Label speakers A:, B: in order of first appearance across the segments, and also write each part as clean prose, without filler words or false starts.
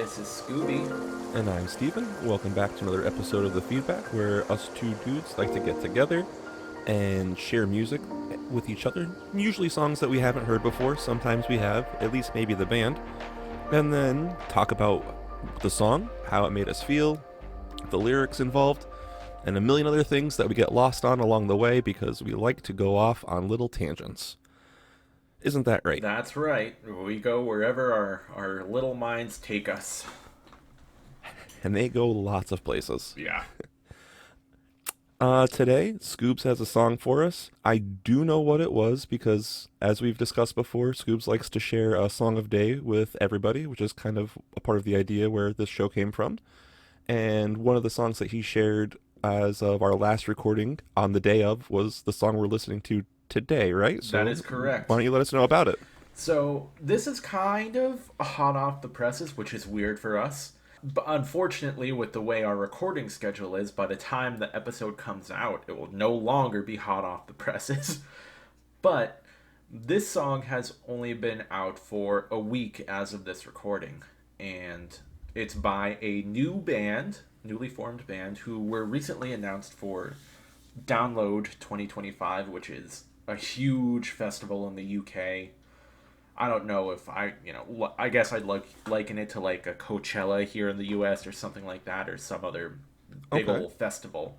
A: This is Scooby.
B: And I'm Steven. Welcome back to another episode of The Feedback, where us two dudes like to get together and share music with each other. Usually songs that we haven't heard before, sometimes we have, at least maybe the band. And then talk about the song, how it made us feel, the lyrics involved, and a million other things that we get lost on along the way because we like to go off on little tangents. Isn't that right?
A: That's right. We go wherever our little minds take us.
B: And they go lots of places.
A: Yeah.
B: Today, Scoobs has a song for us. I do know what it was because, as we've discussed before, Scoobs likes to share a song of day with everybody, which is kind of a part of the idea where this show came from. And one of the songs that he shared as of our last recording on the day of was the song we're listening to today, right? So
A: That is correct.
B: why don't you let us know about it?
A: So, this is kind of hot off the presses, which is weird for us. But unfortunately, with the way our recording schedule is, by the time the episode comes out, it will no longer be hot off the presses. But this song has only been out for a week as of this recording. And it's by a new band, newly formed band, who were recently announced for Download 2025, which is a huge festival in the UK. I don't know if I guess I'd liken it to like a Coachella here in the US or something like that, or some other big
B: Okay.
A: old festival.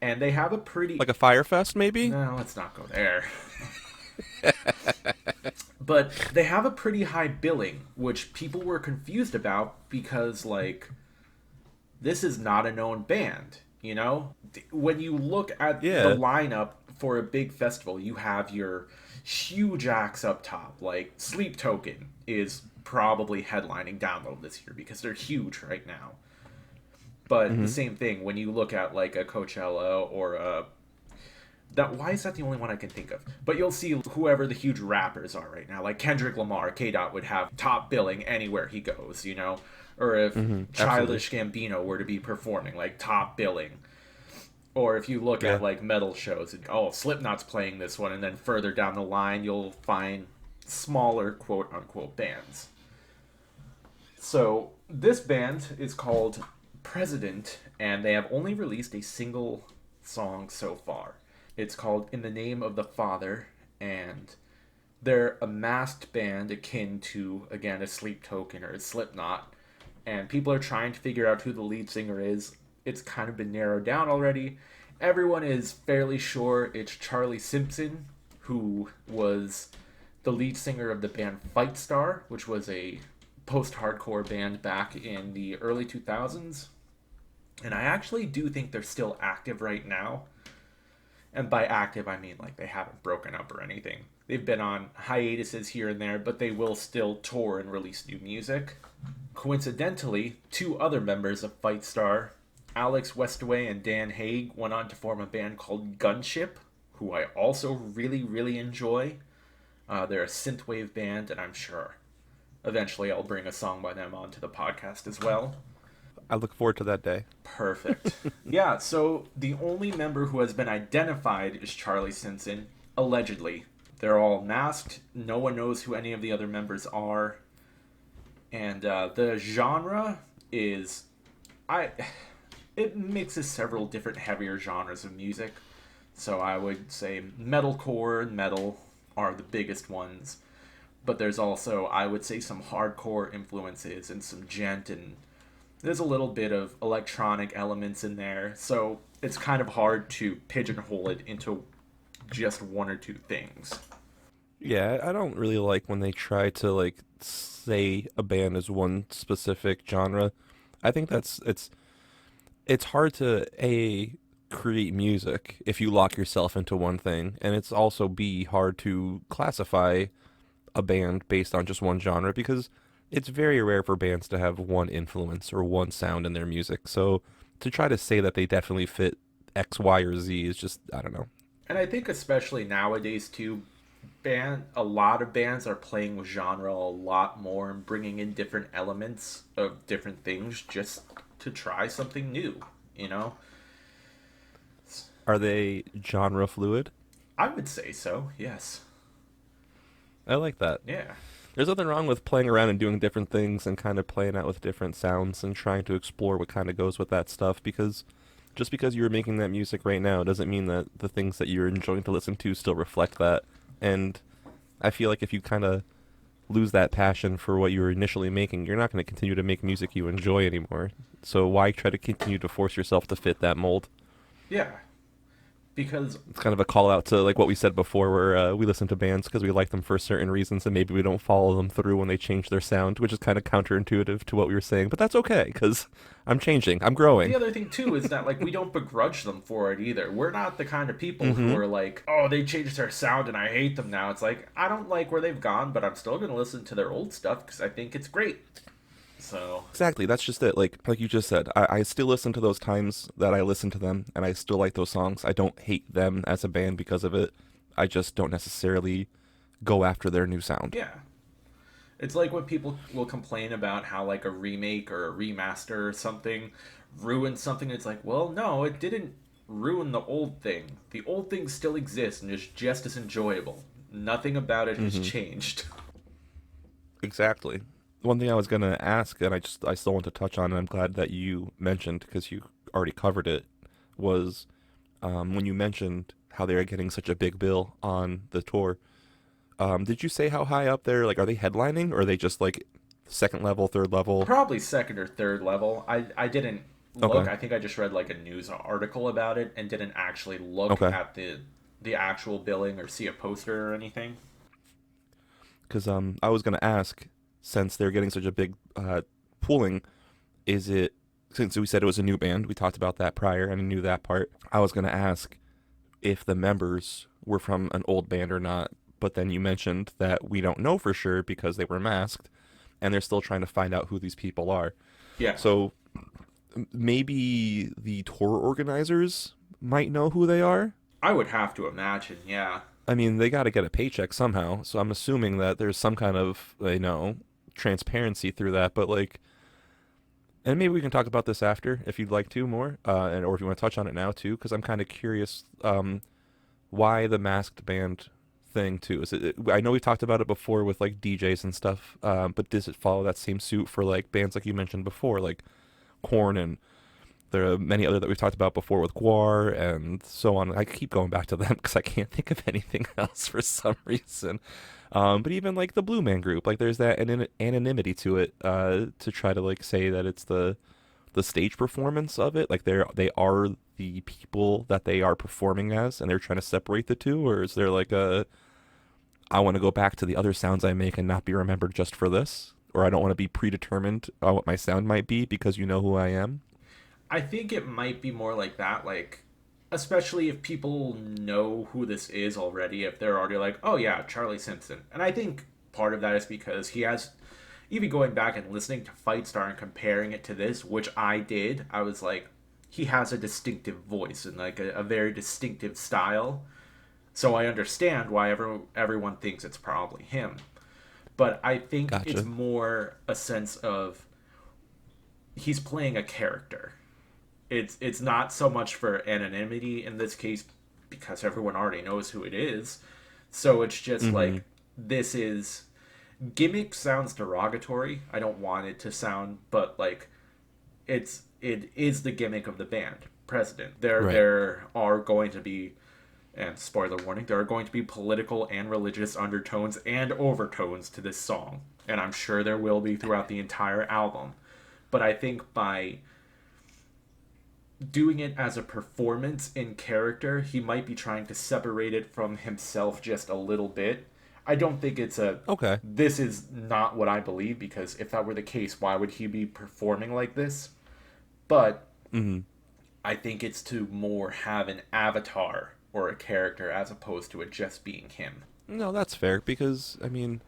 A: And they have a pretty.
B: Like a Firefest, maybe?
A: No, let's not go there. But they have a pretty high billing, which people were confused about because, like, this is not a known band, you know? When you look at
B: Yeah.
A: the lineup for a big festival, you have your huge acts up top. Like, Sleep Token is probably headlining Download this year because they're huge right now. But the same thing, when you look at, like, a Coachella or a why is that the only one I can think of? But you'll see whoever the huge rappers are right now. Like Kendrick Lamar, K. Dot would have top billing anywhere he goes, you know? Or if Childish Gambino were to be performing, like top billing. Or if you look
B: Yeah.
A: at like metal shows, and, oh, Slipknot's playing this one, and then further down the line, you'll find smaller quote unquote bands. So this band is called President, and they have only released a single song so far. It's called In the Name of the Father, and they're a masked band akin to, again, a Sleep Token or a Slipknot. And people are trying to figure out who the lead singer is. It's kind of been narrowed down already. Everyone is fairly sure it's Charlie Simpson, who was the lead singer of the band Fight Star, which was a post-hardcore band back in the early 2000s. And I actually do think they're still active right now. And by active, I mean like they haven't broken up or anything. They've been on hiatuses here and there, but they will still tour and release new music. Coincidentally, two other members of Fight Star, Alex Westaway and Dan Haig, went on to form a band called Gunship, who I also really, really enjoy. They're a synthwave band, and I'm sure eventually I'll bring a song by them onto the podcast as well.
B: I look forward to that day.
A: Perfect. Yeah, so the only member who has been identified is Charlie Simpson, allegedly. They're all masked. No one knows who any of the other members are. And the genre is... It mixes several different heavier genres of music. So I would say metalcore and metal are the biggest ones. But there's also, I would say, some hardcore influences and some gent, and there's a little bit of electronic elements in there, so it's kind of hard to pigeonhole it into just one or two things.
B: Yeah, I don't really like when they try to like say a band is one specific genre. I think it's hard to A, create music if you lock yourself into one thing, and it's also B, hard to classify a band based on just one genre because it's very rare for bands to have one influence or one sound in their music. So to try to say that they definitely fit X, Y, or Z is just, I don't know.
A: And I think especially nowadays too, a lot of bands are playing with genre a lot more and bringing in different elements of different things just to try something new, you know?
B: Are they genre fluid?
A: I would say so, yes.
B: I like that.
A: Yeah.
B: There's nothing wrong with playing around and doing different things and kind of playing out with different sounds and trying to explore what kind of goes with that stuff because just because you're making that music right now doesn't mean that the things that you're enjoying to listen to still reflect that. And I feel like if you kind of lose that passion for what you were initially making, you're not going to continue to make music you enjoy anymore. So why try to continue to force yourself to fit that mold?
A: Yeah, because
B: It's kind of a call out to like what we said before, where we listen to bands because we like them for certain reasons, and maybe we don't follow them through when they change their sound, which is kind of counterintuitive to what we were saying. But that's okay because I'm changing, I'm
A: the
B: growing.
A: other thing too is that like we don't begrudge them for it either. We're not the kind of people who
B: Mm-hmm.
A: are like, oh, they changed their sound and I hate them now. It's like I don't like where they've gone, but I'm still gonna listen to their old stuff because I think it's great. So
B: Exactly, that's just it. Like you just said, I still listen to those times that I listen to them, and I still like those songs. I don't hate them as a band because of it. I just don't necessarily go after their new sound.
A: yeah, it's like when people will complain about how like a remake or a remaster or something ruined something. It's like, well, no, it didn't ruin the old thing. The old thing still exists and is just as enjoyable. Nothing about it has
B: Mm-hmm.
A: changed.
B: Exactly. One thing I was gonna ask, and I still want to touch on, and I'm glad that you mentioned because you already covered it, was when you mentioned how they are getting such a big bill on the tour. Did you say how high up they're? Like, are they headlining, or are they just like second level, third level?
A: Probably second or third level. I didn't look.
B: Okay,
A: I think I just read like a news article about it and didn't actually look
B: okay.
A: at the actual billing or see a poster or anything.
B: Because I was gonna ask, since they're getting such a big pooling, is it since we said it was a new band, we talked about that prior, and I knew that part. I was gonna ask if the members were from an old band or not, but then you mentioned that we don't know for sure because they were masked, and they're still trying to find out who these people are.
A: Yeah,
B: So maybe the tour organizers might know who they are.
A: I would have to imagine. Yeah,
B: I mean, they got to get a paycheck somehow, so I'm assuming that there's some kind of, transparency through that. But like, and maybe we can talk about this after if you'd like to more, and or if you want to touch on it now too, because I'm kind of curious why the masked band thing too. I know we talked about it before with like DJs and stuff, but does it follow that same suit for like bands like you mentioned before, like Korn and there are many other that we've talked about before with Guar and so on. I keep going back to them because I can't think of anything else for some reason. But even like the Blue Man Group, like there's that anonymity to it to try to like say that it's the stage performance of it. Like they are the people that they are performing as, and they're trying to separate the two. Or is there like a I want to go back to the other sounds I make and not be remembered just for this? Or I don't want to be predetermined on what my sound might be because you know who I am?
A: I think it might be more like that. Like, especially if people know who this is already, if they're already like, oh yeah, Charlie Simpson. And I think part of that is because he has even going back and listening to Fightstar and comparing it to this, which I did, I was like, he has a distinctive voice and like a very distinctive style. So I understand why everyone thinks it's probably him. But I think it's
B: Gotcha.
A: more a sense of he's playing a character. It's not so much for anonymity in this case because everyone already knows who it is. So it's just
B: Mm-hmm.
A: like this is gimmick sounds derogatory. I don't want it to sound, but like it is the gimmick of the band. President.
B: Right.
A: There are going to be, and spoiler warning, there are going to be political and religious undertones and overtones to this song, and I'm sure there will be throughout the entire album. But I think by doing it as a performance in character, he might be trying to separate it from himself just a little bit. I don't think it's a
B: Okay.
A: this is not what I believe because if that were the case, why would he be performing like this? But
B: Mm-hmm.
A: I think it's to more have an avatar or a character as opposed to it just being him.
B: No, that's fair because I mean,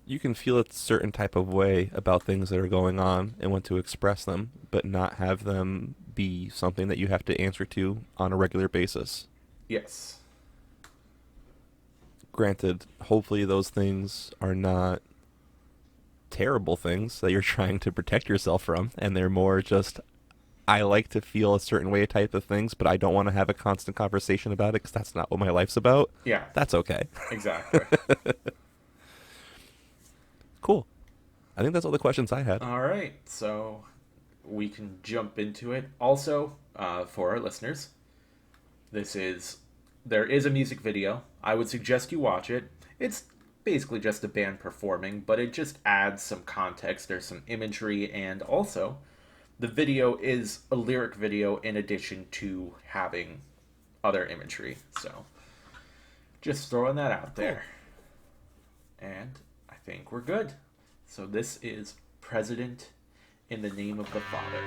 B: you can feel a certain type of way about things that are going on and want to express them, but not have them be something that you have to answer to on a regular basis.
A: Yes.
B: Granted, hopefully those things are not terrible things that you're trying to protect yourself from, and they're more just I like to feel a certain way type of things, but I don't want to have a constant conversation about it because that's not what my life's about.
A: Yeah,
B: That's okay.
A: exactly.
B: Cool. I think that's all the questions I had.
A: All right, so we can jump into it. Also, for our listeners, this is there is a music video. I would suggest you watch it. It's basically just a band performing, but it just adds some context. There's some imagery, and also the video is a lyric video in addition to having other imagery. So just throwing that out there. And I think we're good. So this is President in the Name of the Father.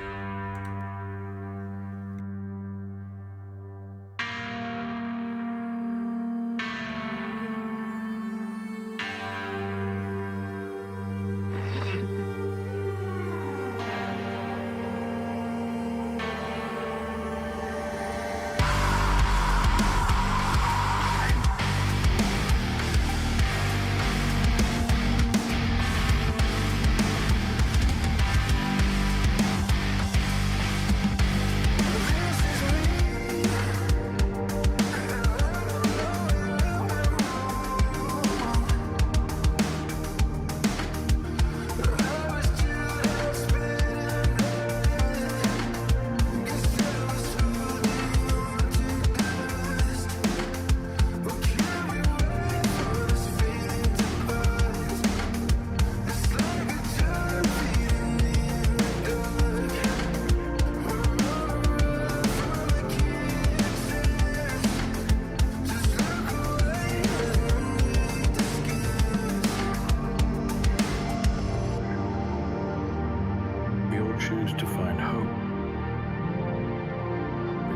C: We all choose to find hope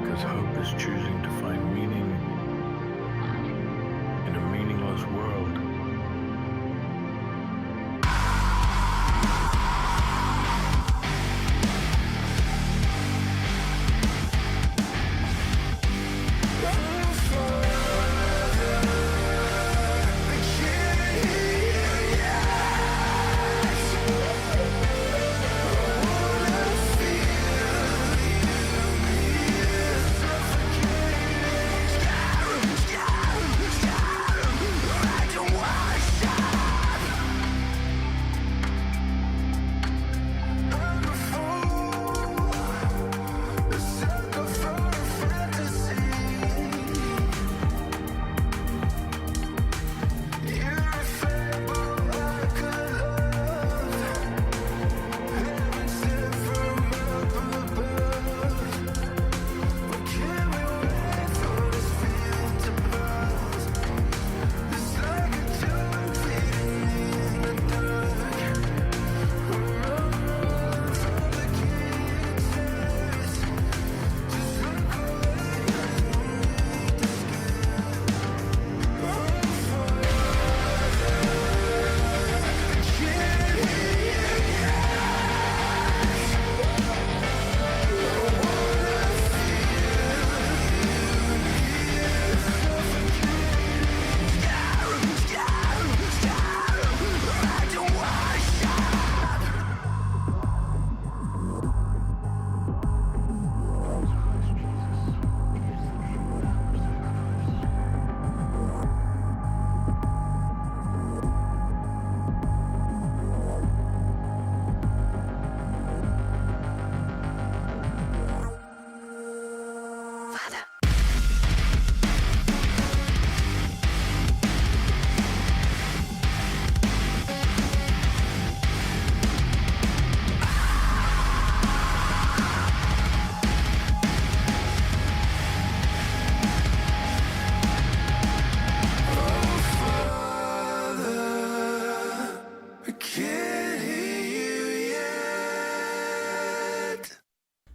C: because hope is choosing to find meaning in a meaningless world.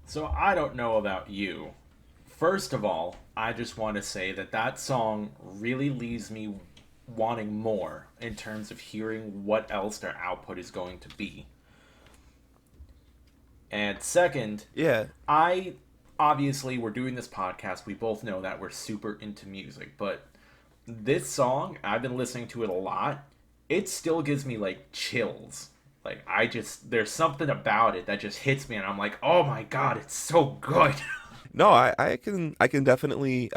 A: So I don't know about you. First of all, I just want to say that that song really leaves me wanting more in terms of hearing what else their output is going to be. And second,
B: Yeah.
A: I obviously we're doing this podcast. We both know that we're super into music, but this song, I've been listening to it a lot. It still gives me like chills. Like I just there's something about it that just hits me and I'm like, "Oh my god, it's so good."
B: No, I can definitely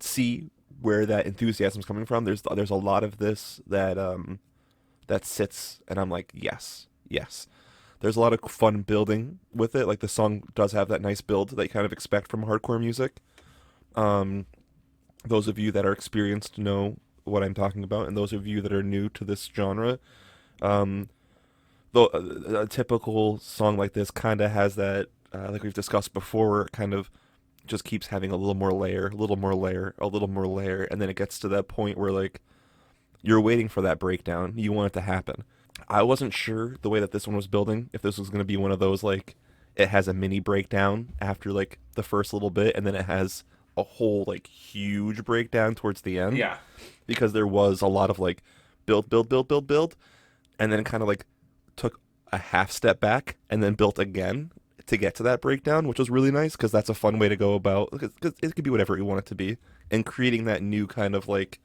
B: see where that enthusiasm's coming from. There's a lot of this that that sits, and I'm like, yes, yes. There's a lot of fun building with it. Like the song does have that nice build that you kind of expect from hardcore music. Um, those of you that are experienced know what I'm talking about, and those of you that are new to this genre, um, though a typical song like this kind of has that, like we've discussed before, kind of just keeps having a little more layer, a little more layer, a little more layer, and then it gets to that point where like you're waiting for that breakdown. You want it to happen. I wasn't sure the way that this one was building if this was going to be one of those like it has a mini breakdown after like the first little bit, and then it has a whole like huge breakdown towards the end,
A: Yeah.
B: because there was a lot of like build, build, build, build, build, and then kind of like took a half step back and then built again to get to that breakdown, which was really nice because that's a fun way to go about. Because it could be whatever you want it to be, and creating that new kind of like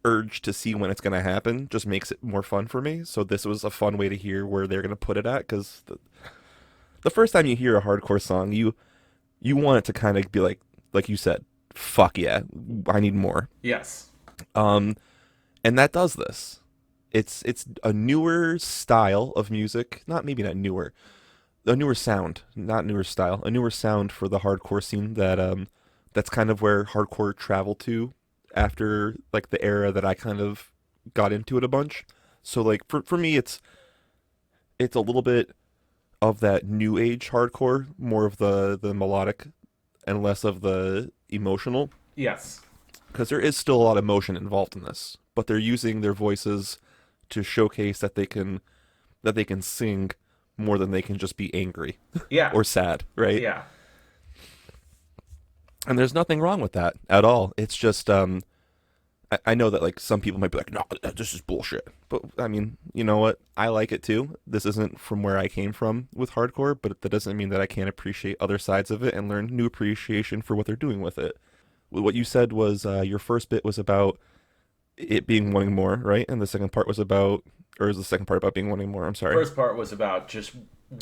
B: urge to see when it's going to happen just makes it more fun for me. So this was a fun way to hear where they're going to put it at, because the first time you hear a hardcore song, you want it to kind of be like you said, fuck yeah, I need more.
A: Yes.
B: And that does this. It's a newer style of music, maybe not newer, a newer sound, not newer style, a newer sound for the hardcore scene that's kind of where hardcore traveled to after like the era that I kind of got into it a bunch. So like for me it's a little bit of that new age hardcore, more of the melodic and less of the emotional,
A: Yes.
B: because there is still a lot of emotion involved in this, but they're using their voices to showcase that they can sing more than they can just be angry
A: Yeah.
B: or sad, right?
A: Yeah.
B: And there's nothing wrong with that at all. It's just I know that like some people might be like, no, this is bullshit. But I mean, you know what? I like it too. This isn't from where I came from with hardcore, but that doesn't mean that I can't appreciate other sides of it and learn new appreciation for what they're doing with it. What you said was your first bit was about it being wanting more, right? And the second part was about, or is the second part about being wanting more? I'm sorry.
A: First part was about just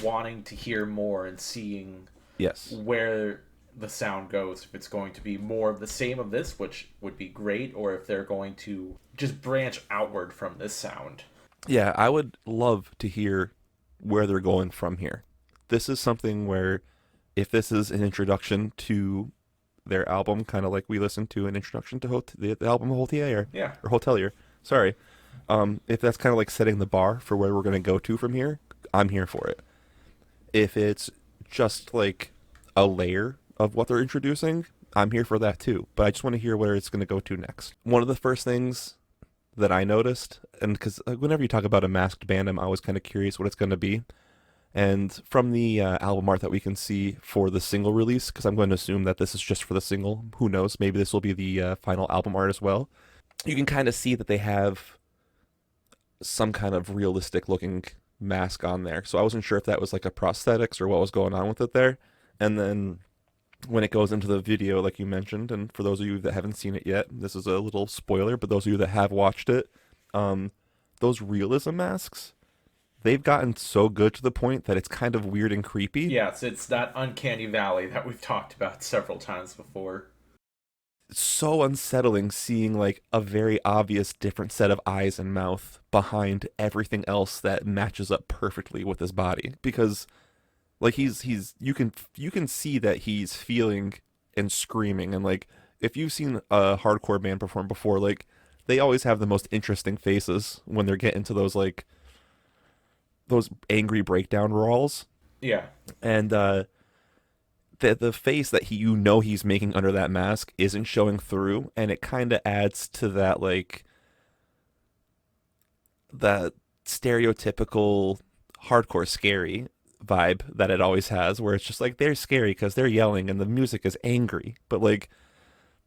A: wanting to hear more and seeing
B: Yes.
A: where the sound goes. If it's going to be more of the same of this, which would be great, or if they're going to just branch outward from this sound.
B: Yeah, I would love to hear where they're going from here. This is something where if this is an introduction to their album, kind of like we listened to an introduction to the album Hotelier,
A: Yeah.
B: or Hotelier, sorry. If that's kind of like setting the bar for where we're going to go to from here, I'm here for it. If it's just like a layer of what they're introducing, I'm here for that too. But I just want to hear where it's going to go to next. One of the first things that I noticed, and because whenever you talk about a masked band, I'm always kind of curious what it's going to be. And from the album art that we can see for the single release, because I'm going to assume that this is just for the single, who knows, maybe this will be the final album art as well. You can kind of see that they have some kind of realistic looking mask on there. So I wasn't sure if that was like a prosthetics or what was going on with it there. And then when it goes into the video, like you mentioned, and for those of you that haven't seen it yet, this is a little spoiler, but those of you that have watched it, those realism masks, they've gotten so good to the point that it's kind of weird and creepy.
A: Yes, it's that uncanny valley that we've talked about several times before.
B: It's so unsettling seeing like a very obvious different set of eyes and mouth behind everything else that matches up perfectly with his body, because like he's you can see that he's feeling and screaming, and like if you've seen a hardcore band perform before, like they always have the most interesting faces when they're getting to those like those angry breakdown rolls.
A: Yeah.
B: And the face that he's making under that mask isn't showing through, and it kind of adds to that like that stereotypical hardcore scary vibe that it always has, where it's just like they're scary because they're yelling and the music is angry, but like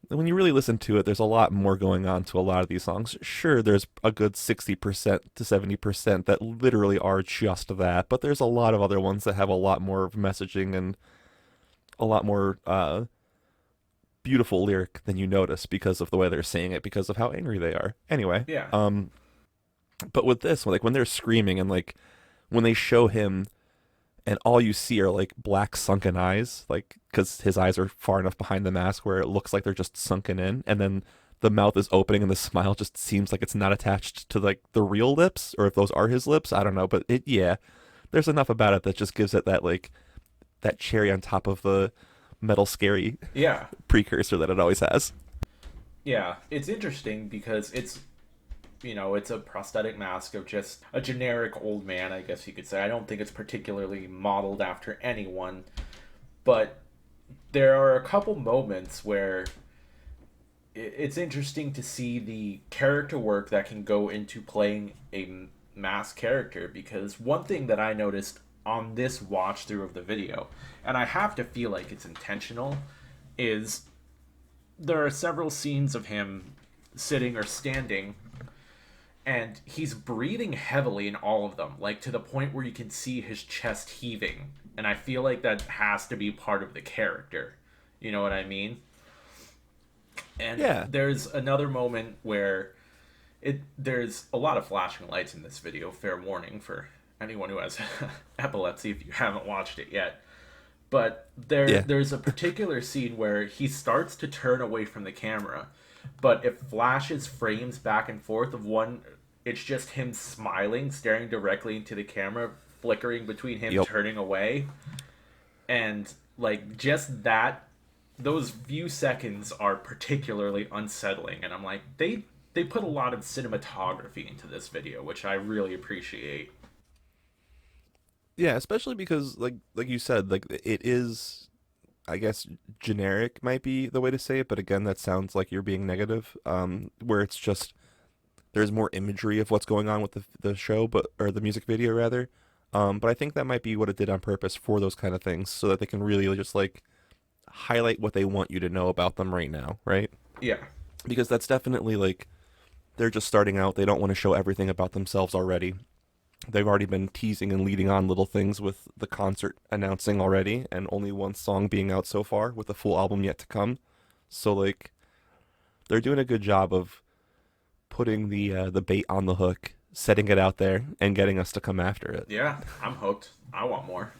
B: when you really listen to it, there's a lot more going on to a lot of these songs. Sure, there's a good 60% to 70% that literally are just that, but there's a lot of other ones that have a lot more messaging and a lot more beautiful lyric than you notice because of the way they're saying it, because of how angry they are. Anyway,
A: Yeah.
B: but with this, like when they're screaming and like when they show him and all you see are like black sunken eyes, like because his eyes are far enough behind the mask where it looks like they're just sunken in, and then the mouth is opening and the smile just seems like it's not attached to like the real lips, or if those are his lips, I don't know. But it, yeah, there's enough about it that just gives it that like that cherry on top of the metal scary
A: Yeah.
B: precursor that it always has.
A: Yeah. It's interesting because it's a prosthetic mask of just a generic old man, I guess you could say. I don't think it's particularly modeled after anyone, but there are a couple moments where it's interesting to see the character work that can go into playing a masked character, because one thing that I noticed on this watch through of the video, and I have to feel like it's intentional, is there are several scenes of him sitting or standing, and he's breathing heavily in all of them, like to the point where you can see his chest heaving. And I feel like that has to be part of the character. You know what I mean? And
B: Yeah.
A: there's another moment where there's a lot of flashing lights in this video, fair warning for anyone who has epilepsy if you haven't watched it yet. But
B: Yeah.
A: there's a particular scene where he starts to turn away from the camera, but it flashes frames back and forth of one. It's just him smiling, staring directly into the camera, flickering between him
B: Yep.
A: turning away, and like just that. Those few seconds are particularly unsettling, and I'm like, they put a lot of cinematography into this video, which I really appreciate.
B: Yeah, especially because like you said, like it is, I guess generic might be the way to say it, but again, that sounds like you're being negative. Where it's just there's more imagery of what's going on with the show, but or the music video rather. But I think that might be what it did on purpose for those kind of things, so that they can really just like highlight what they want you to know about them right now, right?
A: Yeah,
B: Because that's definitely like they're just starting out. They don't want to show everything about themselves already. They've already been teasing and leading on little things with the concert announcing already, and only one song being out so far, with a full album yet to come. So like, they're doing a good job of putting the bait on the hook, setting it out there, and getting us to come after it.
A: yeah, I'm hooked. I want more.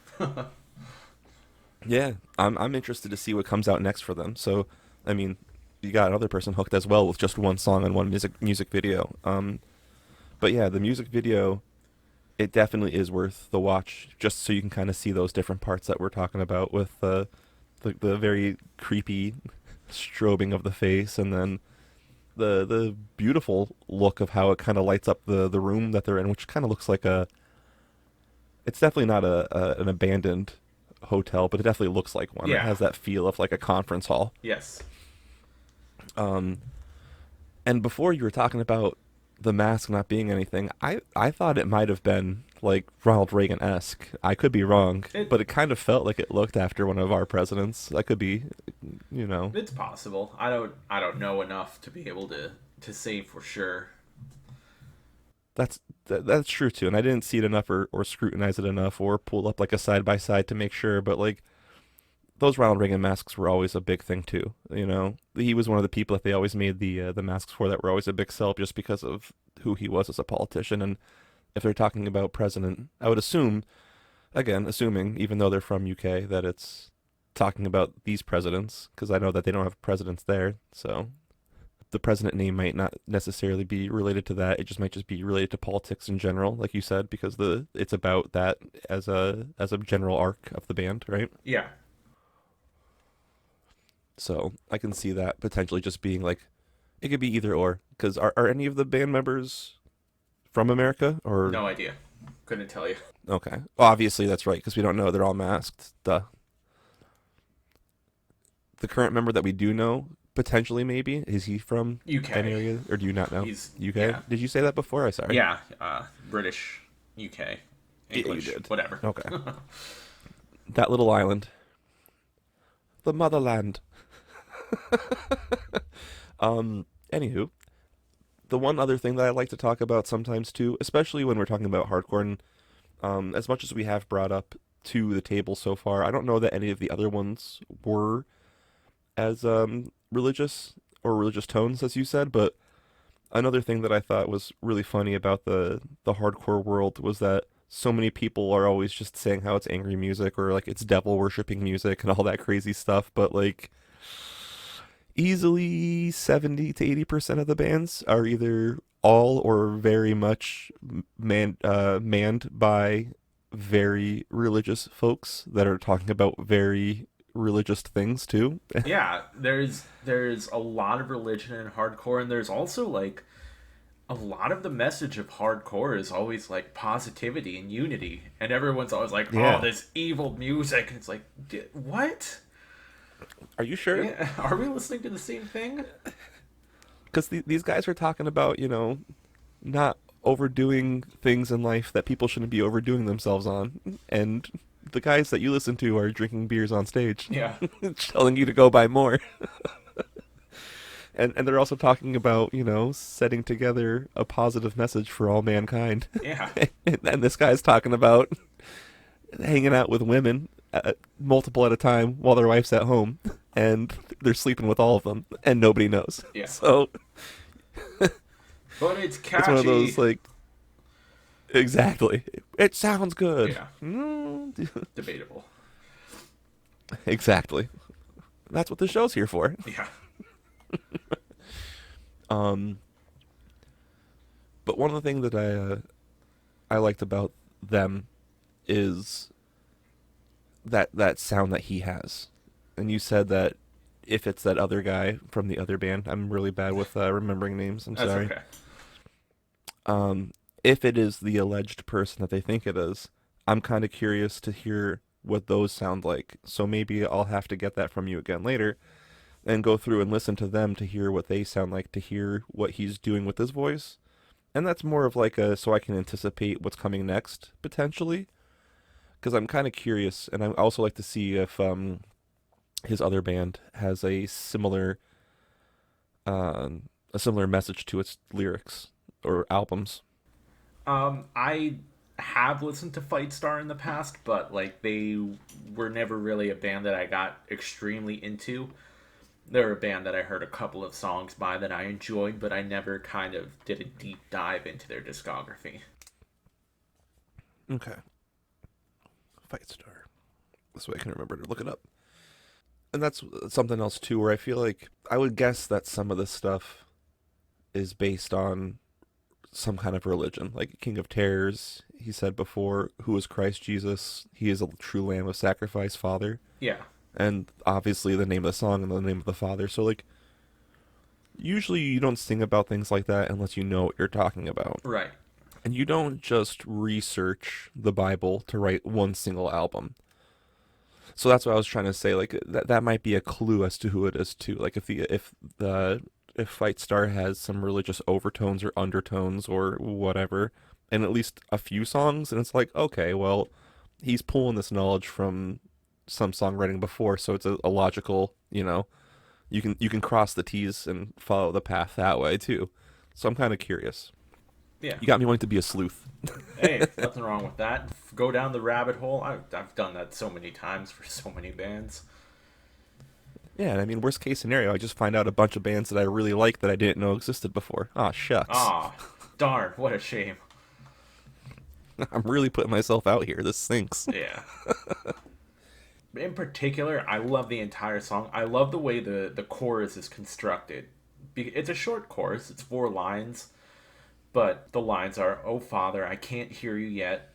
B: Yeah, I'm interested to see what comes out next for them. So, I mean, you got another person hooked as well with just one song and one music video. But yeah, the music video, it definitely is worth the watch, just so you can kind of see those different parts that we're talking about with the very creepy strobing of the face, and then the beautiful look of how it kind of lights up the room that they're in, which kind of looks like a. It's definitely not an abandoned hotel, but it definitely looks like one. It
A: Yeah.
B: has that feel of like a conference hall.
A: Yes.
B: And before you were talking about the mask not being anything, I thought it might have been like Ronald Reagan-esque. I could be wrong,
A: It-
B: but it kind of felt like it looked after one of our presidents. I could be, you know.
A: It's possible. I don't know enough to be able to say for sure.
B: That's true too, and I didn't see it enough or scrutinize it enough or pull up like a side by side to make sure. But like those Ronald Reagan masks were always a big thing too. You know, he was one of the people that they always made the masks for that were always a big sell just because of who he was as a politician. And if they're talking about president, I would assume, again, assuming even though they're from UK, that it's talking about these presidents, because I know that they don't have presidents there, so the president name might not necessarily be related to that. It just might just be related to politics in general, like you said, because it's about that as a general arc of the band, right?
A: Yeah.
B: So I can see that potentially just being like it could be either or. Because are any of the band members from America or
A: No idea. Couldn't tell you.
B: okay? Well, obviously that's right because we don't know. They're all masked. Duh. The current member that we do know, potentially maybe, is he from
A: UK.
B: any area, or do you not know?
A: He's
B: UK.
A: yeah.
B: Did you say that before? I sorry.
A: Yeah, British, UK,
B: you
A: English,
B: did.
A: whatever.
B: Okay. That little island, the motherland. Anywho, the one other thing that I like to talk about sometimes too, especially when we're talking about hardcore, and as much as we have brought up to the table so far, I don't know that any of the other ones were as religious or religious tones as you said, but another thing that I thought was really funny about the hardcore world was that so many people are always just saying how it's angry music or like it's devil worshipping music and all that crazy stuff, but like easily 70 to 80% of the bands are either all or very much manned by very religious folks that are talking about very religious things too.
A: Yeah, there's a lot of religion in hardcore, and there's also like a lot of the message of hardcore is always like positivity and unity, and everyone's always like, "Oh,
B: Yeah.
A: this evil music." And it's like, what?
B: Are you sure?
A: Yeah, are we listening to the same thing?
B: Because these guys are talking about, not overdoing things in life that people shouldn't be overdoing themselves on. And the guys that you listen to are drinking beers on stage,
A: Yeah,
B: telling you to go buy more. And they're also talking about, setting together a positive message for all mankind.
A: yeah,
B: And this guy's talking about hanging out with women, multiple at a time, while their wife's at home. And they're sleeping with all of them, and nobody knows.
A: yeah.
B: So
A: But it's
B: it's one of
A: catchy.
B: those, like, exactly. It sounds good.
A: Yeah, debatable.
B: Exactly. That's what the show's here for.
A: Yeah,
B: Um, but one of the things that I liked about them is that sound that he has. And you said that if it's that other guy from the other band, I'm really bad with remembering names. I'm
A: that's
B: sorry.
A: okay.
B: If it is the alleged person that they think it is, I'm kind of curious to hear what those sound like. So maybe I'll have to get that from you again later and go through and listen to them to hear what they sound like, to hear what he's doing with his voice. And that's more of like a so I can anticipate what's coming next potentially, because I'm kind of curious, and I also like to see if his other band has a similar message to its lyrics or albums.
A: I have listened to Fightstar in the past, but like they were never really a band that I got extremely into. They're a band that I heard a couple of songs by that I enjoyed, but I never kind of did a deep dive into their discography.
B: Okay. Fightstar. This way I can remember to look it up. And that's something else too, where I feel like I would guess that some of this stuff is based on some kind of religion, like King of Terrors. He said before, "Who is Christ Jesus? He is a true Lamb of sacrifice, Father."
A: Yeah,
B: And obviously the name of the song and the name of the Father. So like, usually you don't sing about things like that unless you know what you're talking about,
A: right.
B: and you don't just research the Bible to write one single album. So that's what I was trying to say. Like that might be a clue as to who it is too. Like if Fightstar has some religious overtones or undertones or whatever, and at least a few songs, and it's like, okay, well, he's pulling this knowledge from some songwriting before, so it's a logical, you can cross the T's and follow the path that way too. So I'm kind of curious.
A: Yeah.
B: You got me wanting to be a sleuth.
A: Hey, nothing wrong with that. Go down the rabbit hole. I've done that so many times for so many bands.
B: Yeah, and I mean, worst case scenario, I just find out a bunch of bands that I really like that I didn't know existed before. Ah, shucks.
A: Ah, darn, what a shame.
B: I'm really putting myself out here. This stinks.
A: Yeah. In particular, I love the entire song. I love the way the chorus is constructed. It's a short chorus, it's 4 lines, but the lines are, "Oh Father, I can't hear you yet.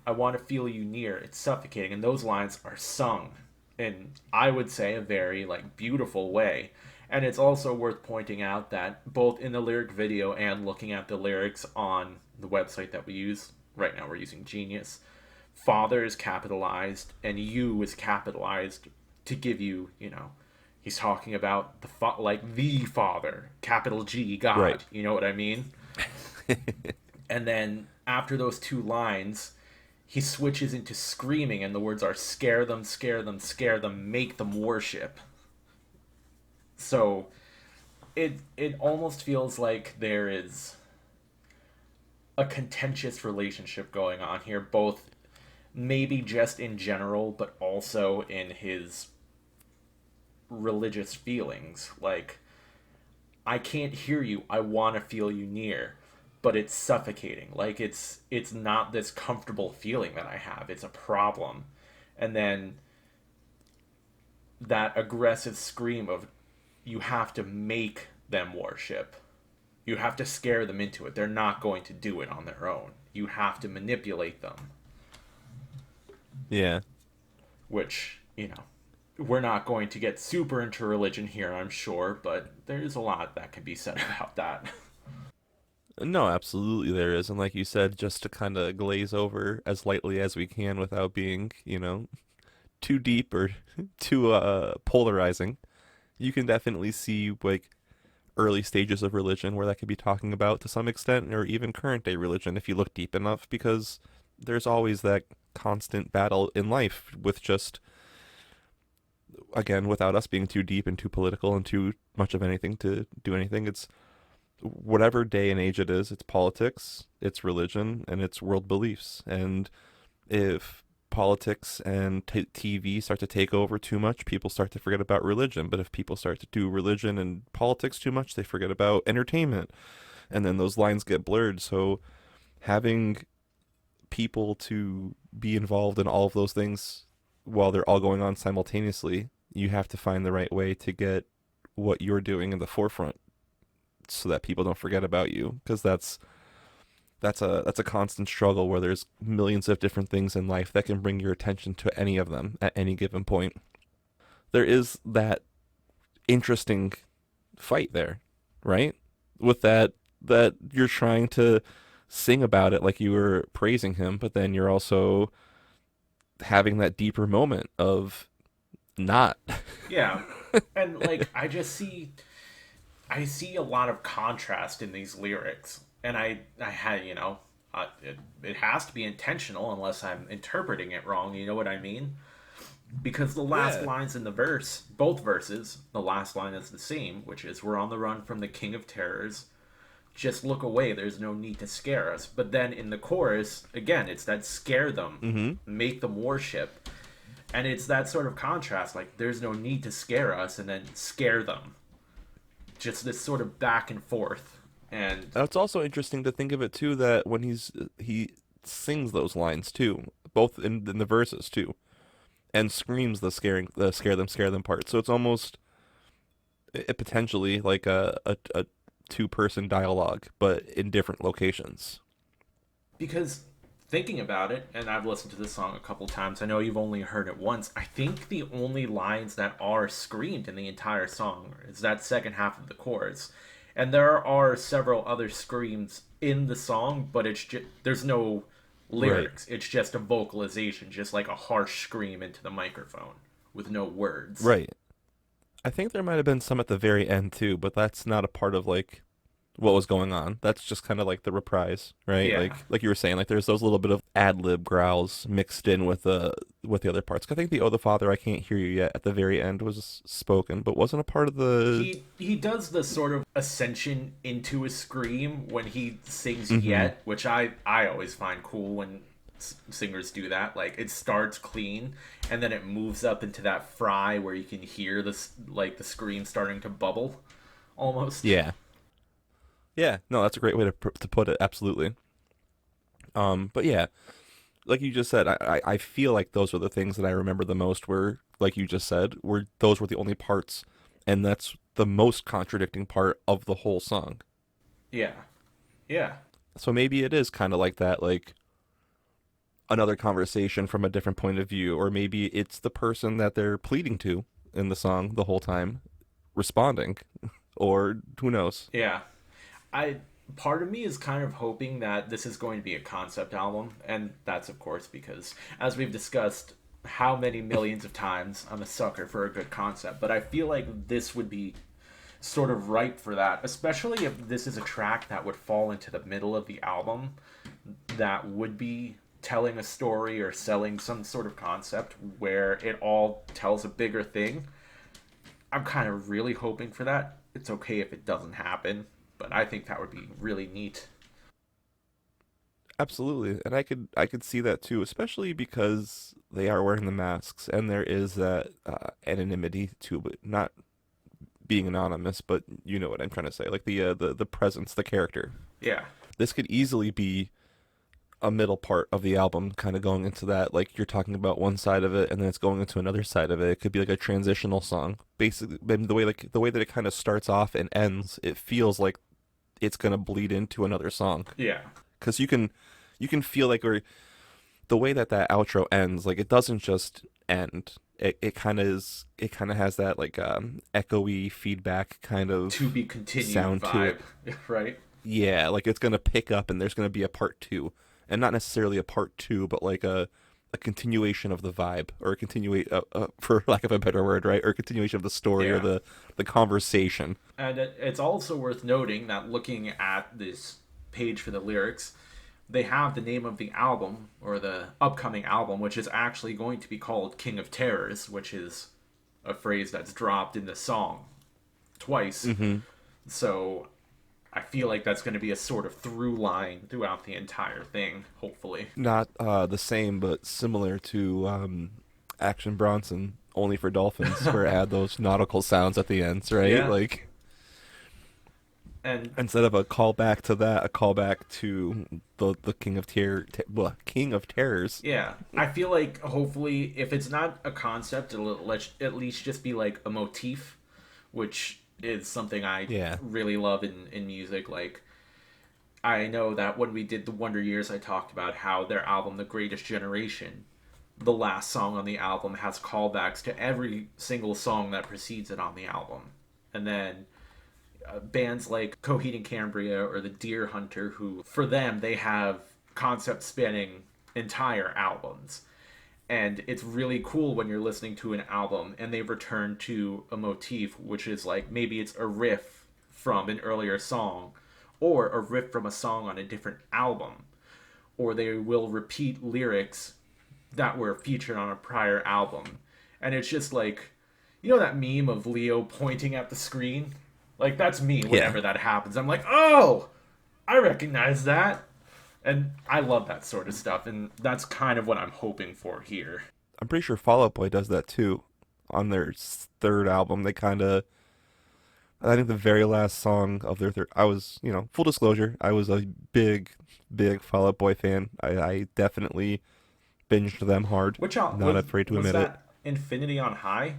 A: I want to feel you near. It's suffocating." And those lines are sung in, I would say, a very like beautiful way. And it's also worth pointing out that both in the lyric video and looking at the lyrics on the website that we use right now, we're using Genius. Father is capitalized and you is capitalized to give you, he's talking about like the Father, capital G, God.
B: Right.
A: You know what I mean? And then after those 2 lines, he switches into screaming, and the words are scare them, scare them, scare them, make them worship. So it almost feels like there is a contentious relationship going on here, both maybe just in general, but also in his religious feelings. Like, I can't hear you, I want to feel you near, but it's suffocating. Like, it's not this comfortable feeling that I have, it's a problem. And then that aggressive scream of you have to make them worship. You have to scare them into it. They're not going to do it on their own. You have to manipulate them,
B: Yeah.
A: which, we're not going to get super into religion here, I'm sure, but there's a lot that can be said about that.
B: No, absolutely there is. And like you said, just to kind of glaze over as lightly as we can without being, too deep or too polarizing, you can definitely see like early stages of religion where that could be talking about to some extent, or even current day religion if you look deep enough, because there's always that constant battle in life with just, again, without us being too deep and too political and too much of anything to do anything, it's whatever day and age it is, it's politics, it's religion, and it's world beliefs. And if politics and TV start to take over too much, people start to forget about religion. But if people start to do religion and politics too much, they forget about entertainment. And then those lines get blurred. So having people to be involved in all of those things while they're all going on simultaneously, you have to find the right way to get what you're doing in the forefront so that people don't forget about you, because that's a constant struggle where there's millions of different things in life that can bring your attention to any of them at any given point. There is that interesting fight there, right? With that you're trying to sing about it like you were praising him, but then you're also having that deeper moment of not.
A: Yeah. And like I see a lot of contrast in these lyrics, and I had it has to be intentional unless I'm interpreting it wrong. You know what I mean? Because the last
B: Yeah.
A: lines in the verse, both verses, the last line is the same, which is "We're on the run from the King of Terrors. Just look away. There's no need to scare us." But then in the chorus, again, it's that scare them, make them worship, and it's that sort of contrast. Like there's no need to scare us, and then scare them. Just this sort of back and forth. And
B: It's also interesting to think of it too that when he sings those lines too, both in the verses too, and screams the scare them part. So it's almost potentially like a two-person dialogue, but in different locations.
A: because thinking about it, and I've listened to this song a couple times, I know you've only heard it once. I think the only lines that are screamed in the entire song is that second half of the chorus. And there are several other screams in the song, but it's just there's no
B: Right.
A: lyrics. It's just a vocalization, just like a harsh scream into the microphone with no words.
B: Right. I think there might have been some at the very end too, but that's not a part of like what was going on. That's just kind of like the reprise, right?
A: Yeah.
B: Like you were saying, like there's those little bit of ad lib growls mixed in with the other parts. 'Cause I think the "Oh the Father, I Can't Hear You Yet" at the very end was spoken, but wasn't a part of the.
A: He does the sort of ascension into a scream when he sings
B: Mhm.
A: "Yet," which I always find cool when singers do that. Like it starts clean and then it moves up into that fry where you can hear this like the scream starting to bubble almost.
B: Yeah. Yeah, no, that's a great way to put it. Absolutely. But yeah, like you just said, I feel like those are the things that I remember the most. Were like you just said, were those were the only parts, and that's the most contradicting part of the whole song.
A: Yeah. Yeah.
B: So maybe it is kind of like that, like another conversation from a different point of view, or maybe it's the person that they're pleading to in the song the whole time responding, or who knows?
A: Yeah. I Part of me is kind of hoping that this is going to be a concept album, and that's of course because as we've discussed how many millions of times, I'm a sucker for a good concept, but I feel like this would be sort of ripe for that, especially if this is a track that would fall into the middle of the album that would be telling a story or selling some sort of concept where it all tells a bigger thing. I'm kind of really hoping for that. It's okay if it doesn't happen, but I think that would be really neat.
B: Absolutely, and I could see that too, especially because they are wearing the masks, and there is that anonymity to it, not being anonymous, but you know what I'm trying to say, like the presence, the character.
A: Yeah.
B: This could easily be a middle part of the album kind of going into that. Like you're talking about one side of it and then it's going into another side of it. It could be like a transitional song. Basically, the way that it kind of starts off and ends, it feels like it's going to bleed into another song.
A: Yeah.
B: Cuz you can feel like, or the way that that outro ends, like it doesn't just end. It kind of is, it kind of has that like echoey feedback kind
A: To
B: of
A: be continued
B: sound to
A: vibe,
B: it.
A: right?
B: Yeah, like it's gonna pick up and there's gonna be a part two, and not necessarily a part two, but like a continuation of the vibe, or a continue for lack of a better word, right? Or a continuation of the story or
A: Yeah.
B: the conversation.
A: And it's also worth noting that looking at this page for the lyrics, they have the name of the album or the upcoming album, which is actually going to be called King of Terrors, which is a phrase that's dropped in the song twice. So I feel like that's going to be a sort of through line throughout the entire thing, hopefully.
B: Not the same, but similar to Action Bronson, only for dolphins, where it had those nautical sounds at the ends, right?
A: Yeah.
B: Like
A: And
B: instead of a callback to that, a callback to the King of Terrors.
A: yeah, I feel like hopefully, if it's not a concept, it'll at least just be like a motif, which is something I
B: Yeah.
A: really love in music. Like, I know that when we did the Wonder Years, I talked about how their album, The Greatest Generation, the last song on the album has callbacks to every single song that precedes it on the album. And then bands like Coheed and Cambria or the Deer Hunter, who for them they have concept spanning entire albums, and it's really cool when you're listening to an album and they return to a motif, which is like maybe it's a riff from an earlier song or a riff from a song on a different album, or they will repeat lyrics that were featured on a prior album. And it's just like, you know that meme of Leo pointing at the screen? Like, that's me
B: Yeah.
A: whenever that happens. I'm like, oh, I recognize that. And I love that sort of stuff. And that's kind of what I'm hoping for here.
B: I'm pretty sure Fall Out Boy does that too. On their third album, they kind of, I think the very last song of their third, I was, full disclosure, I was a big Fall Out Boy fan. I definitely binged them hard.
A: Which album?
B: Not afraid to
A: was
B: admit it.
A: that Infinity on High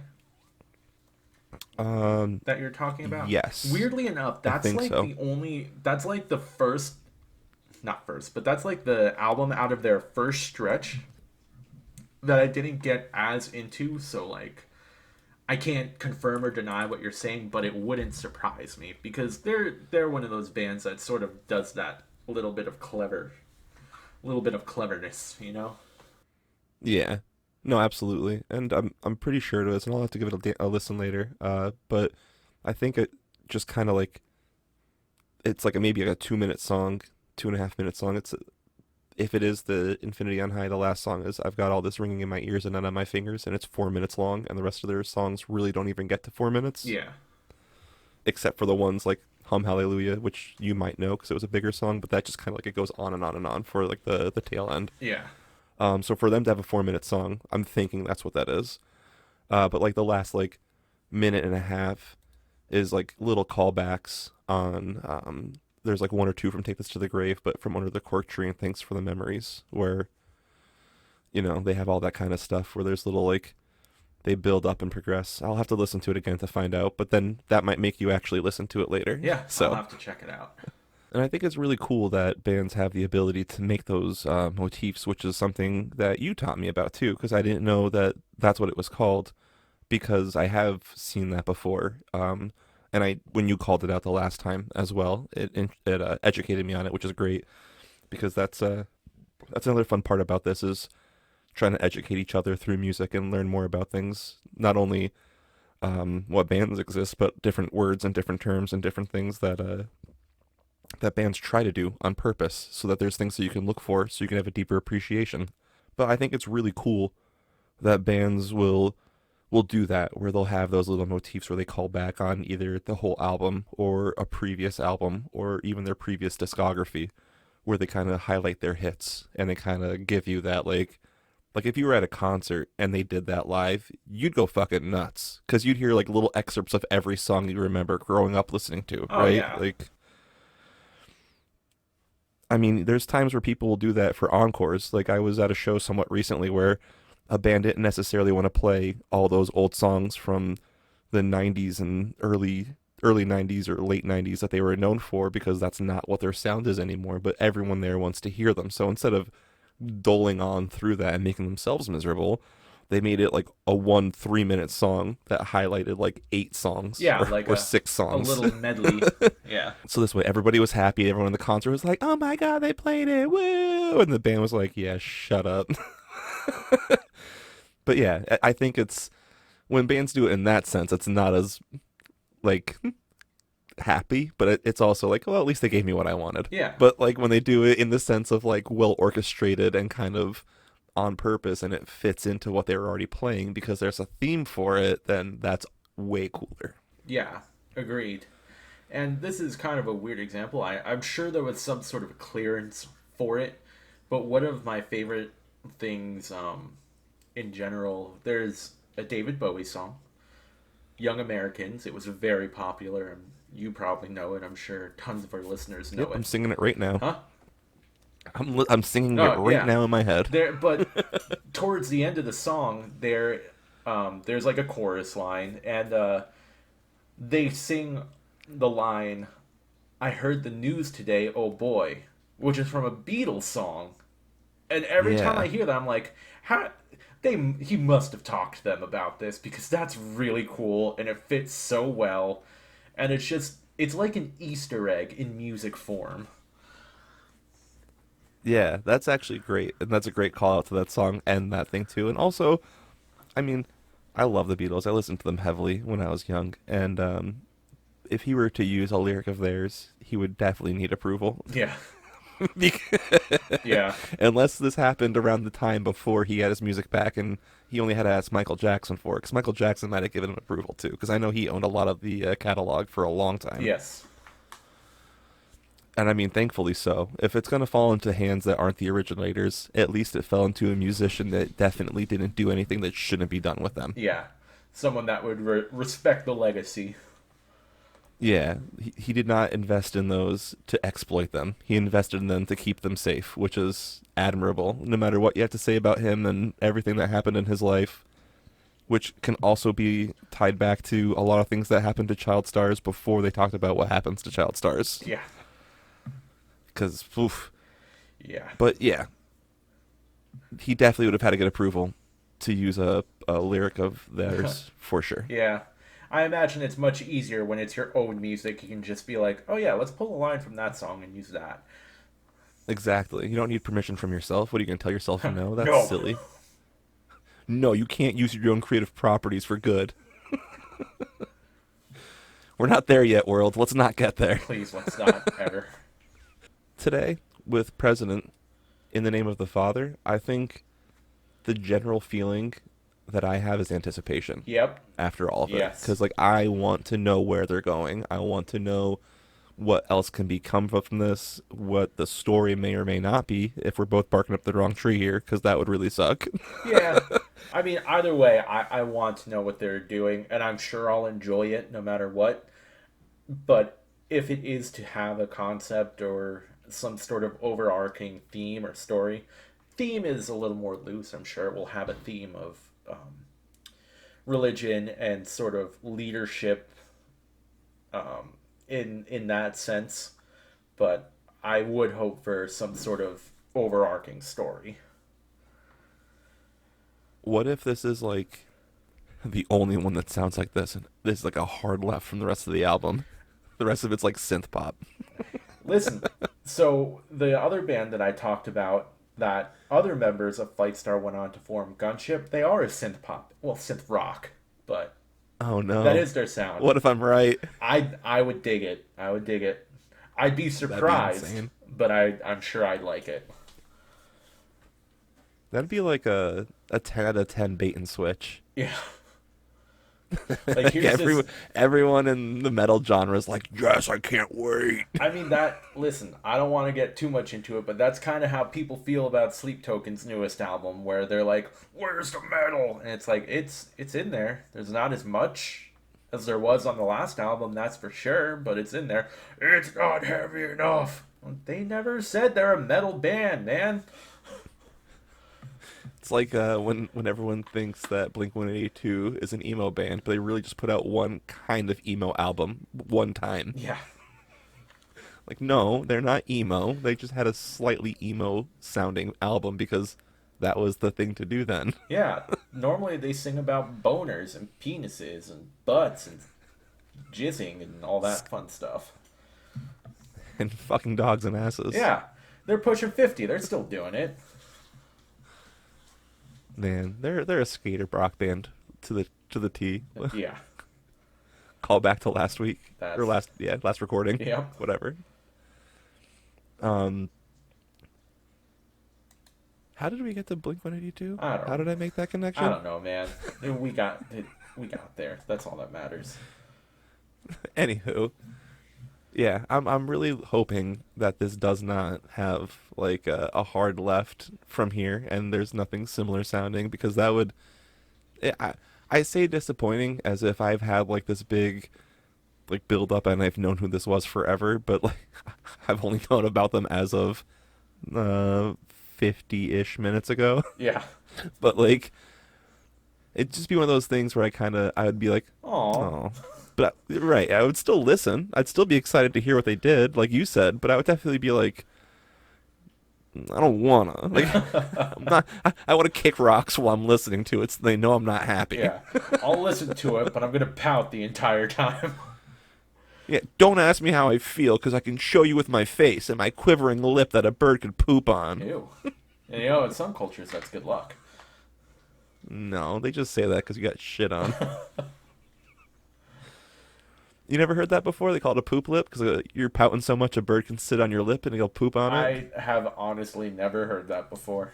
A: that you're talking about?
B: Yes.
A: Weirdly enough, that's
B: think
A: like
B: so.
A: the only, that's like the first, not first, but that's like the album out of their first stretch that I didn't get as into. So like, I can't confirm or deny what you're saying, but it wouldn't surprise me because they're one of those bands that sort of does that little bit of cleverness, you know?
B: Yeah. No, absolutely. And I'm pretty sure it is, and I'll have to give it a listen later. But I think it just kind of like, it's like maybe like a 2 minute song, 2.5 minute song. If it is the Infinity on High, the last song is I've got all this ringing in my ears and none on my fingers, and it's 4 minutes long, and the rest of their songs really don't even get to 4 minutes,
A: Yeah.
B: except for the ones like Hum Hallelujah, which you might know because it was a bigger song, but that just kind of like it goes on and on and on for like the tail end.
A: Yeah.
B: So for them to have a 4 minute song, I'm thinking that's what that is. But like the last like minute and a half is like little callbacks on there's like one or two from Take This to the Grave, but from Under the Cork Tree and Thanks for the Memories, where they have all that kind of stuff where there's little like they build up and progress. I'll have to listen to it again to find out, but then that might make you actually listen to it later.
A: Yeah.
B: So
A: I'll have to check it out.
B: and I think it's really cool that bands have the ability to make those motifs, which is something that you taught me about too, because I didn't know that that's what it was called, because I have seen that before. And when you called it out the last time as well, it educated me on it, which is great, because that's another fun part about this is trying to educate each other through music and learn more about things, not only what bands exist, but different words and different terms and different things that bands try to do on purpose, so that there's things that you can look for so you can have a deeper appreciation. But I think it's really cool that bands will do that, where they'll have those little motifs where they call back on either the whole album or a previous album or even their previous discography, where they kind of highlight their hits and they kind of give you that like if you were at a concert and they did that live, you'd go fucking nuts, because you'd hear like little excerpts of every song you remember growing up listening to,
A: Oh,
B: right?
A: yeah.
B: Like I mean, there's times where people will do that for encores. Like I was at a show somewhat recently where a band didn't necessarily want to play all those old songs from the 90s and early 90s or late 90s that they were known for because that's not what their sound is anymore, but everyone there wants to hear them. So instead of doling on through that and making themselves miserable, they made it like a 1 3 minute song that highlighted like 8 songs
A: Yeah, like
B: or 6
A: a
B: songs.
A: little medley. Yeah.
B: So this way everybody was happy. Everyone in the concert was like, "Oh my god, they played it. Woo!" And the band was like, "Yeah, shut up." But yeah, I think it's when bands do it in that sense, it's not as like happy, but it's also like, well, at least they gave me what I wanted.
A: Yeah.
B: But like when they do it in the sense of like well orchestrated and kind of on purpose and it fits into what they were already playing because there's a theme for it, then that's way cooler.
A: Yeah. Agreed. And this is kind of a weird example. I'm sure there was some sort of clearance for it, but one of my favorite things in general, there's a David Bowie song, Young Americans. It was very popular, and you probably know it. I'm sure tons of our listeners know
B: Yep, I'm
A: it.
B: singing it right now.
A: Huh?
B: I'm singing it
A: Oh,
B: right
A: yeah.
B: now in my head.
A: But towards the end of the song, there's like a chorus line, and they sing the line, "I heard the news today, oh boy," which is from a Beatles song. And every time
B: Yeah.
A: I hear that, I'm like, how he must have talked to them about this because that's really cool and it fits so well. And it's like an Easter egg in music form.
B: Yeah, that's actually great, and that's a great call out to that song and that thing too. And also, I mean, I love the Beatles. I listened to them heavily when I was young, and if he were to use a lyric of theirs, he would definitely need approval.
A: Yeah.
B: Bec-
A: Yeah.
B: Unless this happened around the time before he got his music back, and he only had to ask Michael Jackson for it, because Michael Jackson might have given him approval too, because I know he owned a lot of the catalog for a long time.
A: Yes.
B: And I mean, thankfully so. If it's going to fall into hands that aren't the originators, at least it fell into a musician that definitely didn't do anything that shouldn't be done with them.
A: Yeah. Someone that would respect the legacy.
B: Yeah, he did not invest in those to exploit them. He invested in them to keep them safe, which is admirable, no matter what you have to say about him and everything that happened in his life, which can also be tied back to a lot of things that happened to child stars before they talked about what happens to child stars.
A: Yeah.
B: Because, oof.
A: Yeah.
B: But yeah, he definitely would have had to get approval to use a lyric of theirs for sure.
A: Yeah. I imagine it's much easier when it's your own music. You can just be like, oh yeah, let's pull a line from that song and use that.
B: Exactly. You don't need permission from yourself. What are you going to tell yourself no? That's
A: No.
B: silly. No, you can't use your own creative properties for good. We're not there yet, world. Let's not get there.
A: Please, let's not ever.
B: Today, with President, in the name of the Father, I think the general feeling that I have is anticipation
A: Yep.
B: after all of it.
A: Yes.
B: Because, like, I want to know where they're going. I want to know what else can become from this, what the story may or may not be, if we're both barking up the wrong tree here, because that would really suck.
A: Yeah. I mean, either way, I want to know what they're doing, and I'm sure I'll enjoy it no matter what. But if it is to have a concept or some sort of overarching theme or story, theme is a little more loose. I'm sure it will have a theme of religion and sort of leadership in that sense. But I would hope for some sort of overarching story.
B: What if this is, like, the only one that sounds like this, and this is, like, a hard left from the rest of the album? The rest of it's, like, synth pop.
A: Listen, so the other band that I talked about, that other members of Flightstar went on to form, Gunship, they are a synth pop, well, synth rock, but
B: Oh, no.
A: that is their sound.
B: What if I'm right?
A: I would dig it. I would dig it. I'd be surprised,
B: insane.
A: but I'm sure I'd like it.
B: That'd be like a 10 out of 10 bait and switch.
A: Yeah. Like here's
B: Everyone,
A: this.
B: everyone in the metal genre is like, yes, I can't wait.
A: I mean that. Listen, I don't want to get too much into it, but that's kind of how people feel about Sleep Token's newest album, where they're like, "Where's the metal?" And it's like it's in there. There's not as much as there was on the last album, that's for sure, but it's in there. It's not heavy enough. They never said they're a metal band, man.
B: It's like when everyone thinks that Blink-182 is an emo band, but they really just put out one kind of emo album one time.
A: Yeah.
B: Like, no, they're not emo. They just had a slightly emo sounding album because that was the thing to do then.
A: Yeah. Normally they sing about boners and penises and butts and jizzing and all that fun stuff.
B: And fucking dogs and asses.
A: Yeah. They're pushing 50. They're still doing it.
B: Man, they're a skater rock band to the T.
A: Yeah.
B: Call back to last week
A: That's-
B: or last recording.
A: Yep.
B: Whatever. How did we get to Blink-182?
A: I don't
B: How did I make that connection?
A: I don't know, man. We got there. That's all that matters.
B: Anywho, yeah, I'm really hoping that this does not have like a hard left from here, and there's nothing similar sounding because that would. I say disappointing as if I've had like this big, like build up and I've known who this was forever, but like I've only known about them as of 50-ish minutes ago.
A: Yeah.
B: But like, it'd just be one of those things where I would be like,
A: Aw.
B: oh. But right, I would still listen. I'd still be excited to hear what they did, like you said. But I would definitely be like, I don't wanna. Like, I'm not. I want to kick rocks while I'm listening to it, so they know I'm not happy.
A: Yeah. I'll listen to it, but I'm gonna pout the entire time.
B: Yeah. Don't ask me how I feel, because I can show you with my face and my quivering lip that a bird could poop on.
A: Ew. And, you know, in some cultures, that's good luck.
B: No, they just say that because you got shit on. You never heard that before? They call it a poop lip because you're pouting so much a bird can sit on your lip and he'll poop on it.
A: I have honestly never heard that before.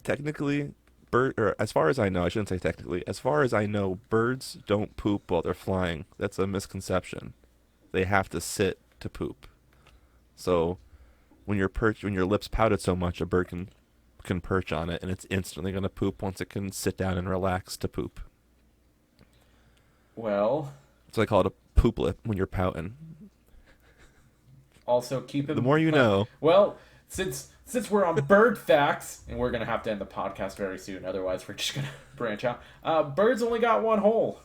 B: Technically, or as far as I know, I shouldn't say technically. As far as I know, birds don't poop while they're flying. That's a misconception. They have to sit to poop. So, when you're when your lips pouted so much, a bird can perch on it, and it's instantly gonna poop once it can sit down and relax to poop.
A: Well,
B: So I call it a poop lip when you're pouting.
A: also keep it.
B: The more you know.
A: Well, since we're on bird facts, and we're gonna have to end the podcast very soon, otherwise we're just gonna branch out. Birds only got one hole.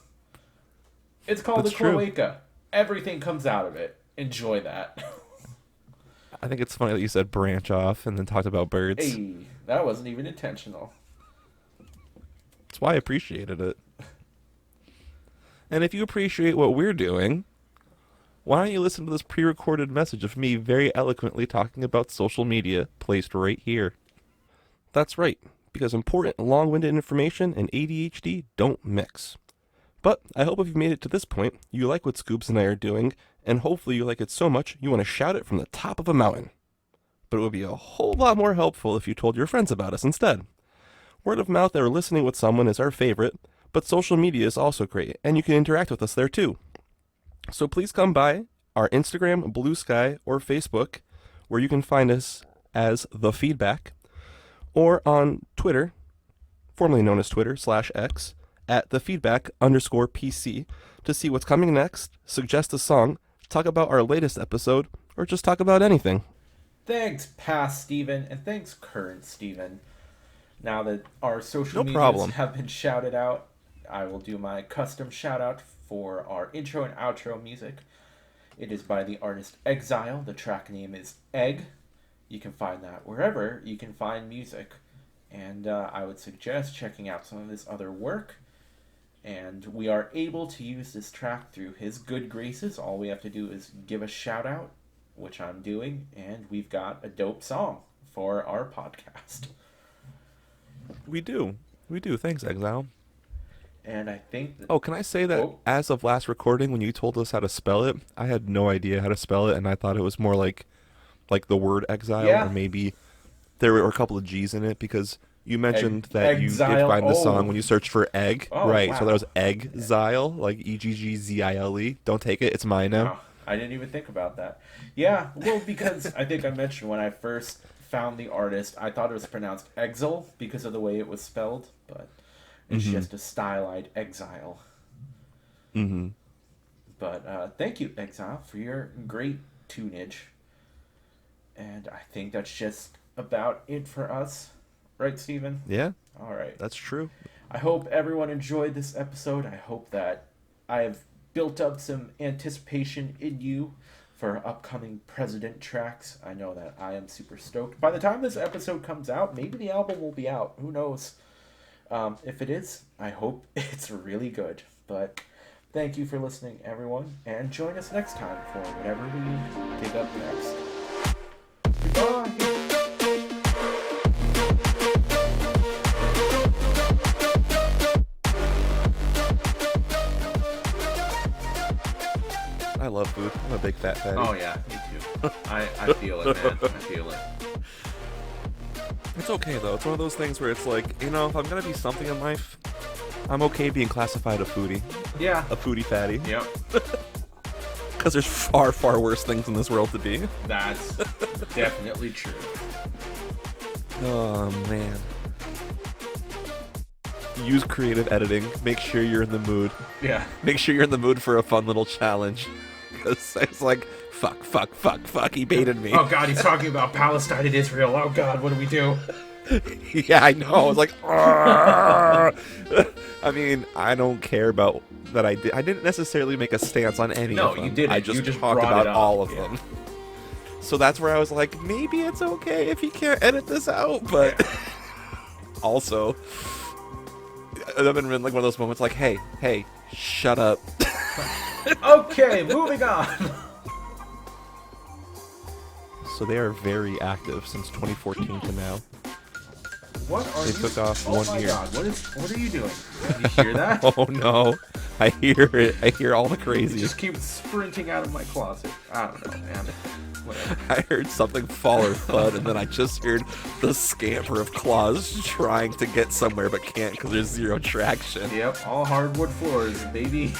A: It's called
B: That's
A: the
B: true.
A: cloaca. Everything comes out of it. Enjoy that.
B: I think it's funny that you said branch off and then talked about birds.
A: Hey, that wasn't even intentional.
B: That's why I appreciated it. And if you appreciate what we're doing, why don't you listen to this pre-recorded message of me very eloquently talking about social media placed right here? That's right, because important long-winded information and ADHD don't mix. But I hope if you've made it to this point, you like what Scoops and I are doing, and hopefully you like it so much you want to shout it from the top of a mountain. But it would be a whole lot more helpful if you told your friends about us instead. Word of mouth or listening with someone is our favorite, but social media is also great, and you can interact with us there too. So please come by our Instagram, Blue Sky, or Facebook, where you can find us as The Feedback, or on Twitter, formerly known as Twitter /X, at TheFeedback_PC, to see what's coming next, suggest a song, talk about our latest episode, or just talk about anything.
A: Thanks, past Steven, and thanks, current Steven. Now that our social
B: No
A: medias
B: problem.
A: have been shouted out, I will do my custom shout out for our intro and outro music. It is by the artist Exile. The track name is Egg. You can find that wherever you can find music. And I would suggest checking out some of his other work. And we are able to use this track through his good graces. All we have to do is give a shout out, which I'm doing, and we've got a dope song for our podcast.
B: We do. Thanks, Exile.
A: And I think that,
B: Oh, can I say that
A: Oh.
B: as of last recording, when you told us how to spell it, I had no idea how to spell it, and I thought it was more like the word exile,
A: Yeah.
B: or maybe there were a couple of G's in it, because you mentioned that you did
A: Exile.
B: find the
A: Oh.
B: song when you searched for egg.
A: Oh,
B: right,
A: wow.
B: so that was Exile, like Eggzile. Don't take it, it's mine now.
A: wow, I didn't even think about that. Yeah, well, because I think I mentioned when I first found the artist, I thought it was pronounced Exile because of the way it was spelled, but it's just a stylized Exile.
B: Mm-hmm.
A: But thank you, Exile, for your great tunage. And I think that's just about it for us. Right, Steven?
B: Yeah,
A: All right.
B: that's true.
A: I hope everyone enjoyed this episode. I hope that I've built up some anticipation in you for upcoming President tracks. I know that I am super stoked. By the time this episode comes out, maybe the album will be out. Who knows? If it is, I hope it's really good. But thank you for listening, everyone, and join us next time for whatever we dig up next. Goodbye!
B: I love food. I'm a big fat fatty.
A: Oh yeah, me too. I feel it, man. I feel it.
B: It's okay though. It's one of those things where it's like, you know, if I'm gonna be something in life, I'm okay being classified a foodie.
A: Yeah.
B: A foodie fatty.
A: Yep.
B: Because there's far, far worse things in this world to be.
A: That's definitely true.
B: Oh man. Use creative editing. Make sure you're in the mood.
A: Yeah.
B: Make sure you're in the mood for a fun little challenge. Because it's like, fuck, he baited me.
A: Oh god, he's talking about Palestine and Israel. Oh god, what do we do?
B: Yeah, I know. I was like, "Argh." I mean, I don't care about that. I didn't necessarily make a stance on any
A: No,
B: of them.
A: you didn't.
B: I
A: You
B: just
A: just
B: talked
A: brought
B: about
A: it up.
B: all of
A: Yeah.
B: them. So that's where I was like, maybe it's okay if he can't edit this out, but also, I've been in like one of those moments like, hey, shut up.
A: Okay, moving on.
B: So they are very active since 2014 to now.
A: What are
B: They
A: you?
B: took off
A: oh
B: 1
A: my
B: year.
A: god, what are you doing? Did you hear that?
B: Oh no, I hear it. I hear all the
A: It
B: crazy.
A: just keeps sprinting out of my closet. I don't know, man. Whatever.
B: I heard something fall or thud, and then I just heard the scamper of claws trying to get somewhere but can't because there's zero traction.
A: Yep, all hardwood floors, baby.